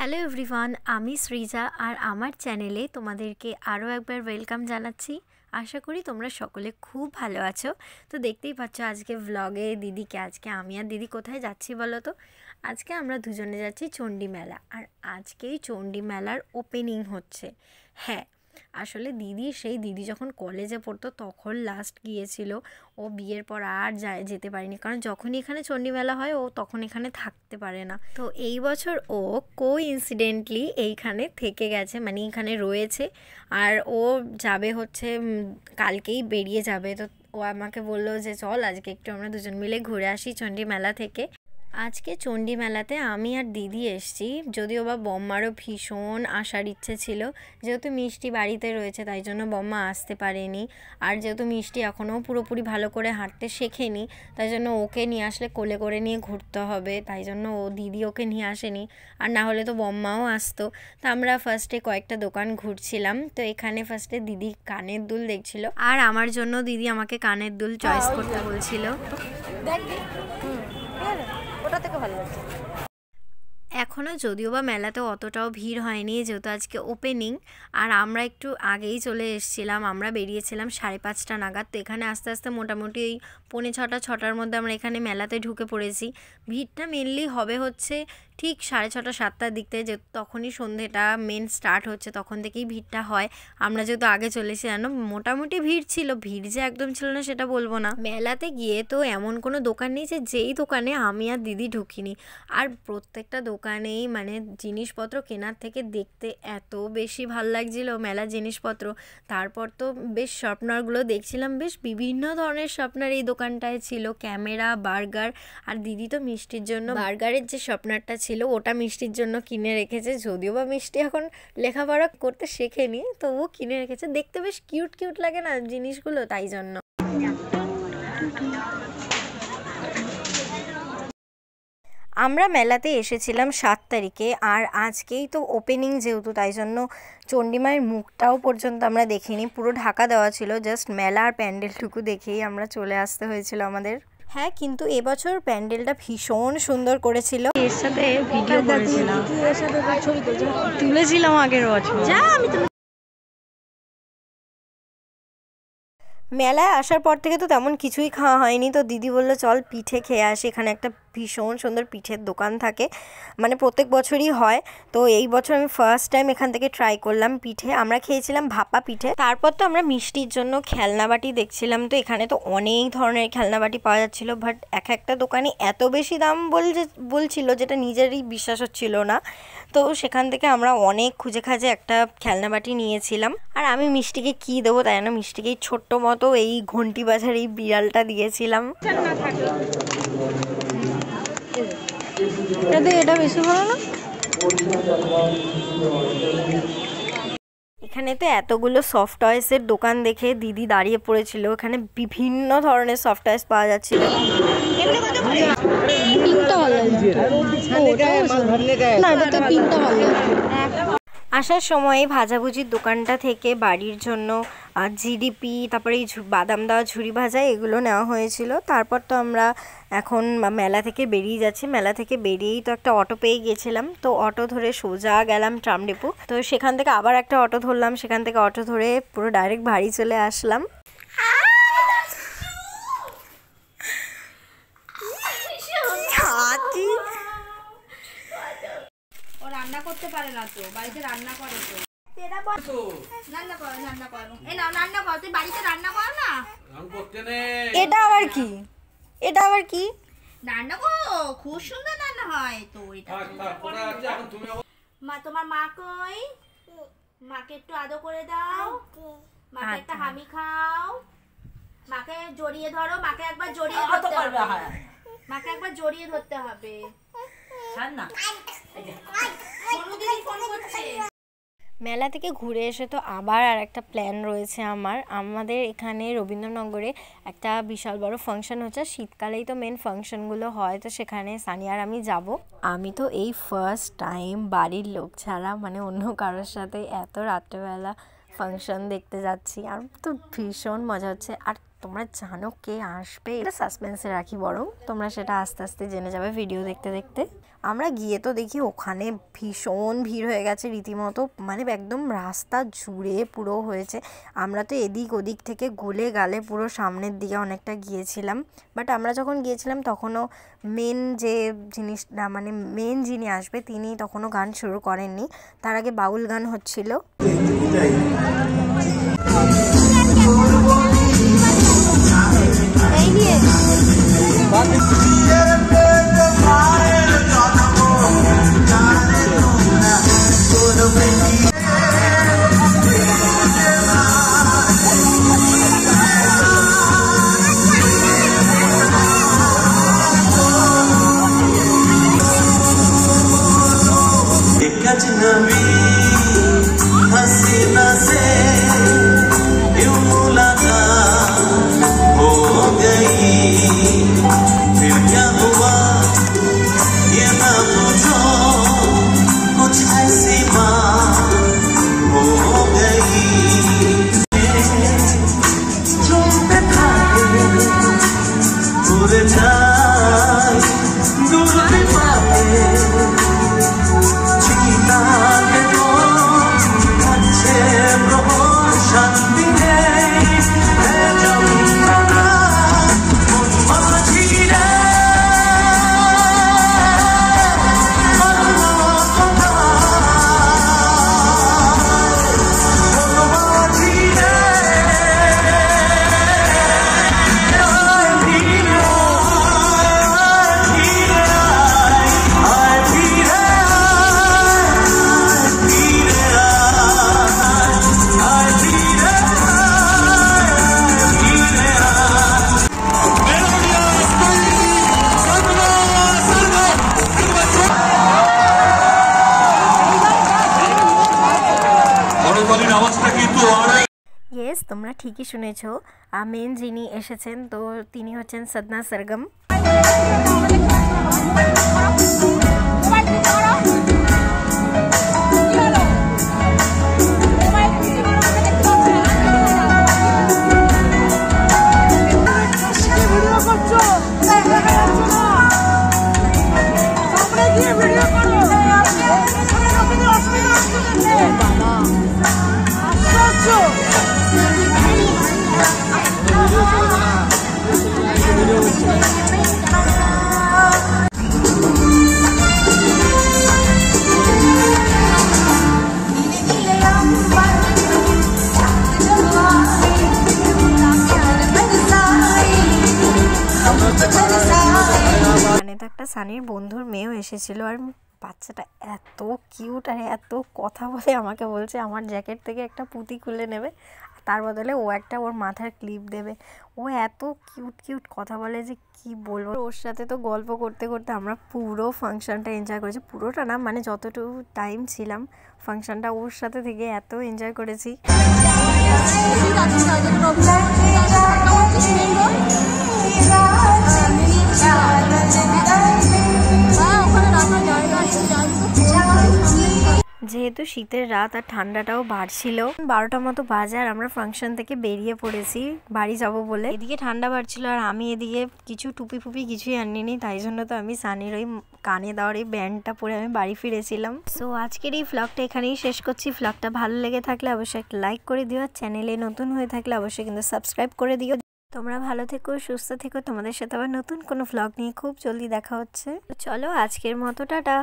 Hello everyone, আমি সৃজা আর আমার চ্যানেলে তোমাদেরকে আরও একবার ওয়েলকাম জানাচ্ছি। আশা করি তোমরা সকলে খুব ভালো আছো। তো দেখতেই পাচ্ছ আজকে ভ্লগে দিদিকে, আজকে আমি আর দিদি কোথায় যাচ্ছি বলো তো? আজকে আমরা দুজনে যাচ্ছি চণ্ডী মেলা, আর আজকেই চণ্ডী মেলার ওপেনিং হচ্ছে। হ্যাঁ, আসলে দিদি যখন কলেজে পড়তো তখন লাস্ট গিয়েছিল। ও বিয়ের পর আর যেতে পারেনি, কারণ যখনই এখানে চণ্ডী মেলা হয় ও তখন এখানে থাকতে পারে না। তো এই বছর ও কোইন্সিডেন্টলি এইখানে থেকে গেছে, মানে এখানে রয়েছে। আর ও যাবে হচ্ছে কালকেই বেরিয়ে যাবে। তো ও আমাকে বললো যে চল আজকে একটু আমরা দুজন মিলে ঘুরে আসি চণ্ডী মেলা থেকে। আজকে চণ্ডী মেলাতে আমি আর দিদি এসছি, যদিও বা বম্মারও ভীষণ আসার ইচ্ছে ছিল। যেহেতু মিষ্টি বাড়িতে রয়েছে তাই জন্য বম্মা আসতে পারেনি। আর যেহেতু মিষ্টি এখনও পুরোপুরি ভালো করে হাঁটতে শেখেনি, তাই জন্য ওকে নিয়ে আসলে কোলে করে নিয়ে ঘুরতে হবে, তাই জন্য দিদি ওকে নিয়ে আসেনি। আর না হলে তো বম্মাও আসতো। তো আমরা ফার্স্টে কয়েকটা দোকান ঘুরছিলাম। তো এখানে ফার্স্টে দিদি কানের দুল দেখছিল, আর আমার জন্য দিদি আমাকে কানের দুল চয়েস করতে বলছিল। ওটা থেকে ভালো লাগছে। এখনও যদিও বা মেলাতে অতটাও ভিড় হয়নি, যেহেতু আজকে ওপেনিং। আর আমরা একটু আগেই চলে এসেছিলাম, আমরা বেরিয়েছিলাম 5:30 নাগাদ। তো এখানে আস্তে আস্তে মোটামুটি এই 6:45-6টার মধ্যে আমরা এখানে মেলাতে ঢুকে পড়েছি। ভিড়টা মেনলি হবে হচ্ছে ঠিক 6:30-7টার দিক থেকে, যেহেতু তখনই সন্ধেটা মেন স্টার্ট হচ্ছে, তখন থেকেই ভিড়টা হয়। আমরা যেহেতু আগে চলেছি জানো, মোটামুটি ভিড় ছিল, ভিড় যে একদম ছিল না সেটা বলবো না। মেলাতে গিয়ে তো এমন কোনো দোকান নেই যে যেই দোকানে আমি আর দিদি ঢুকিনি। আর প্রত্যেকটা দোকানেই মানে জিনিসপত্র কেনার থেকে দেখতে এত বেশি ভাল লাগছিল মেলার জিনিসপত্র। তারপর তো বেশ শার্পনারগুলো দেখছিলাম, বেশ বিভিন্ন ধরনের শার্পনার এই দোকানটায় ছিল, ক্যামেরা, বার্গার। আর দিদি তো মিষ্টির জন্য বার্গারের যে শার্পনারটা ছিল ওটা মিষ্টির জন্য কিনে রেখেছে, যদিও বা মিষ্টি এখন লেখাপড়া করতে শেখেনি, তো ও কিনে রেখেছে। দেখতে বেশ কিউট কিউট লাগে না জিনিসগুলো, তাই জন্য। আমরা মেলাতে এসেছিলাম 7 তারিখে, আর আজকেই তো ওপেনিং যেহেতু, তাই জন্য চণ্ডীমায়ের মুখটাও পর্যন্ত আমরা দেখিনি, পুরো ঢাকা দেওয়া ছিল। জাস্ট মেলা আর প্যান্ডেলটুকু দেখেই আমরা চলে আসতে হয়েছিল আমাদের। হ্যাঁ, কিন্তু এবছর প্যান্ডেলটা ভীষণ সুন্দর করেছিল। এর সাথে ভিডিও করেছিলাম, তুলেছিলাম আগের বছর। মেলায় আসার পর থেকে তো তেমন কিছুই খাওয়া হয়নি, তো দিদি বললো চল পিঠে খেয়ে আসি। এখানে একটা ভীষণ সুন্দর পিঠের দোকান থাকে, মানে প্রত্যেক বছরই হয়। তো এই বছর আমি ফার্স্ট টাইম এখান থেকে ট্রাই করলাম পিঠে। আমরা খেয়েছিলাম ভাপা পিঠে। তারপর তো আমরা মিষ্টির জন্য খেলনাবাটি দেখছিলাম। তো এখানে তো অনেক ধরনের খেলনাবাটি পাওয়া যাচ্ছিলো, বাট একটা দোকানে এত বেশি দাম বলছিল যেটা নিজেরই বিশ্বাস হচ্ছিল না। তো সেখান থেকে আমরা অনেক খুঁজে খাজে একটা খেলনাবাটি নিয়েছিলাম। আর আমি মিষ্টিকে কি দেবো তাই না, মিষ্টিকে ছোট্ট মতো এই ঘন্টি বাজার এই বিড়ালটা দিয়েছিলাম। এটা বেশি ভালো না। এখানে তো এতগুলো সফট টয়েসের দোকান দেখে দিদি দাঁড়িয়ে পড়েছিল। এখানে বিভিন্ন ধরনের সফট টয়েস পাওয়া যাচ্ছিল। আসার সময় ভাজাভুজির দোকানটা থেকে বাড়ির জন্য জিডিপি, তারপরে এই বাদাম দেওয়া ঝুরি ভাজা, এগুলো নেওয়া হয়েছিল। তারপর তো আমরা এখন মেলা থেকে বেরিয়ে যাচ্ছি। মেলা থেকে বেরিয়েই তো একটা অটো পেয়ে গেছিলাম, তো অটো ধরে সোজা গেলাম ট্রাম ডিপো। তো সেখান থেকে আবার একটা অটো ধরলাম, সেখান থেকে অটো ধরে পুরো ডাইরেক্ট বাড়ি চলে আসলাম। রান্না করতে পারে না তো, বাড়িতে রান্না করে তো। এটা আবার কি? এটা আবার কি? রান্না করো, খুব সুন্দর রান্না হয় তো। মা, তোমার মা কই? মাকে একটু আদর করে দাও, মাকে একটা হামি খাও, মাকে জড়িয়ে ধরো, মাকে একবার জড়িয়ে ধরতে হবে, মাকে একবার জড়িয়ে ধরতে হবে। মেলা থেকে ঘুরে এসে তো আবার আর একটা প্ল্যান রয়েছে আমাদের এখানে রবীন্দ্রনগরে একটা বিশাল বড় ফাংশন হচ্ছে। শীতকালেই তো মেন ফাংশনগুলো হয়, তো সেখানে সানি আর আমি যাব। আমি তো এই ফার্স্ট টাইম বাড়ির লোক ছাড়া, মানে অন্য কারোর সাথে এত রাত্রেবেলা ফাংশন দেখতে যাচ্ছি, আর তো ভীষণ মজা হচ্ছে। আর তোমরা জানো কে আসবে, এটা সাসপেন্সে রাখি, বরং তোমরা সেটা আস্তে আস্তে জেনে যাবে ভিডিও দেখতে দেখতে। আমরা গিয়ে তো দেখি ওখানে ভীষণ ভিড় হয়ে গেছে রীতিমতো, মানে একদম রাস্তা জুড়ে পুরো হয়েছে। আমরা তো এদিক ওদিক থেকে গলে গালে পুরো সামনের দিকে অনেকটা গিয়েছিলাম, বাট আমরা যখন গিয়েছিলাম তখনও মেন যে জিনিসটা, মানে মেন যিনি আসবে তিনি তখনও গান শুরু করেননি, তার আগে বাউল গান হচ্ছিল। ইয়েস, তোমরা ঠিকই শুনেছো, মেন যিনি এসেছেন তো তিনি হচ্ছেন সাধনা সরগম। একটা সানির বন্ধুর মেয়েও এসেছিল, আর বাচ্চাটা এত কিউট আর এত কথা বলে আমাকে বলছে আমার জ্যাকেট থেকে একটা পুঁতি খুলে নেবে, তার বদলে ও একটা ওর মাথার ক্লিপ দেবে। ও এত কিউট কিউট কথা বলে যে কি বলবো। ওর সাথে তো গল্প করতে করতে আমরা পুরো ফাংশনটা এনজয় করেছি, পুরোটা না মানে যতটুকু টাইম ছিলাম ফাংশনটা ওর সাথে থেকে এত এনজয় করেছি। যেহেতু শীতের রাত আর ঠান্ডাটাও বাড়ছিল, 12টার মতো বাজে আর আমরা ফাংশন থেকে বেরিয়ে পড়েছি বাড়ি যাব বলে। এদিকে ঠান্ডা বাড়ছিল আর আমি এদিকে কিছু টুপি ফুপি কিছুই আনিনি, তাই জন্য তো আমি সানির ওই কানে দেওয়ার এই ব্যান্ডটা পরে আমি বাড়ি ফিরেছিলাম। সো আজকের এই ভ্লগটা এখানেই শেষ করছি। ভ্লগটা ভালো লেগে থাকলে অবশ্যই একটা লাইক করে দিও, চ্যানেলে নতুন হয়ে থাকলে অবশ্যই কিন্তু সাবস্ক্রাইব করে দিও। তোমরা ভালো থেকো, সুস্থ থেকো, তোমাদের সাথে আবার নতুন কোনো ভ্লগ নিয়ে খুব জলদি দেখা হচ্ছে। চলো আজকের মতো টাটা।